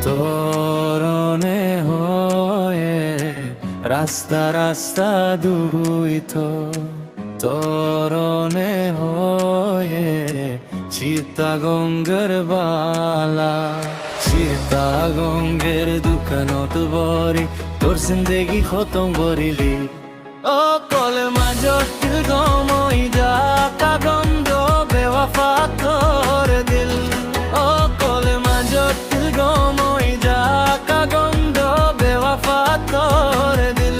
তোরণে হয়ে রাস্তা রাস্তা দুইত তোরণে হয়ে চিতাগঙ্গের বালা চিতাগঙ্গের দোকানত বরি তোর জিন্দেগি খতম করিলি ও কলমা জটিল গমই যা কাগন্ধ বেওয়াফা তোর দিল ও কলমা জটিল গমই যা কাগন্ধ বেওয়াফা তোর দিল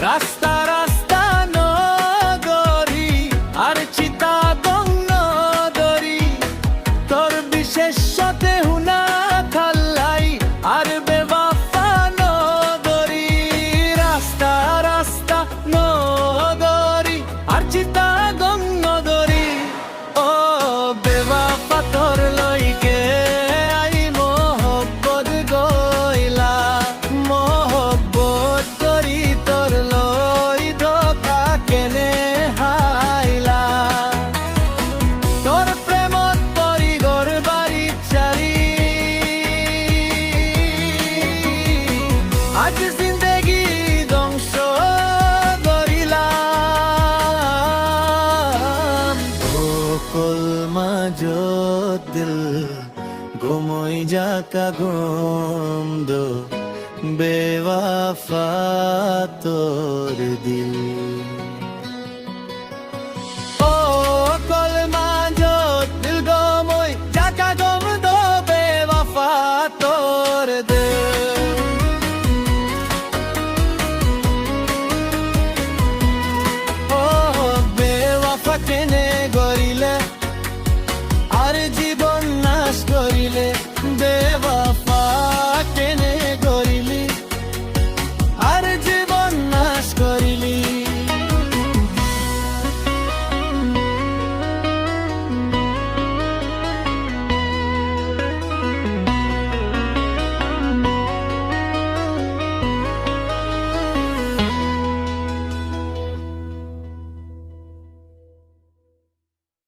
রাস্তা রাস্তা নগরী আর চিতাগং নগরী তোর বিশেষতে হুনা খাল্লাই আর বেওয়াফা নগরী রাস্তা রাস্তা নগরী আর চিতাগং নগরী ও বেওয়াফা তোর লইকে আই মোহব্বত গইলা মোহব্বত করি তোর লই ধোকা কেনে হাইলা তোর প্রেমত পরি ঘর বাড়ি চারি আজ জিন্দেগি ধ্বংস করিলাম ও কলমা দিল ঘুমই যাকা গন্ধ বেওয়াফা তোর দিল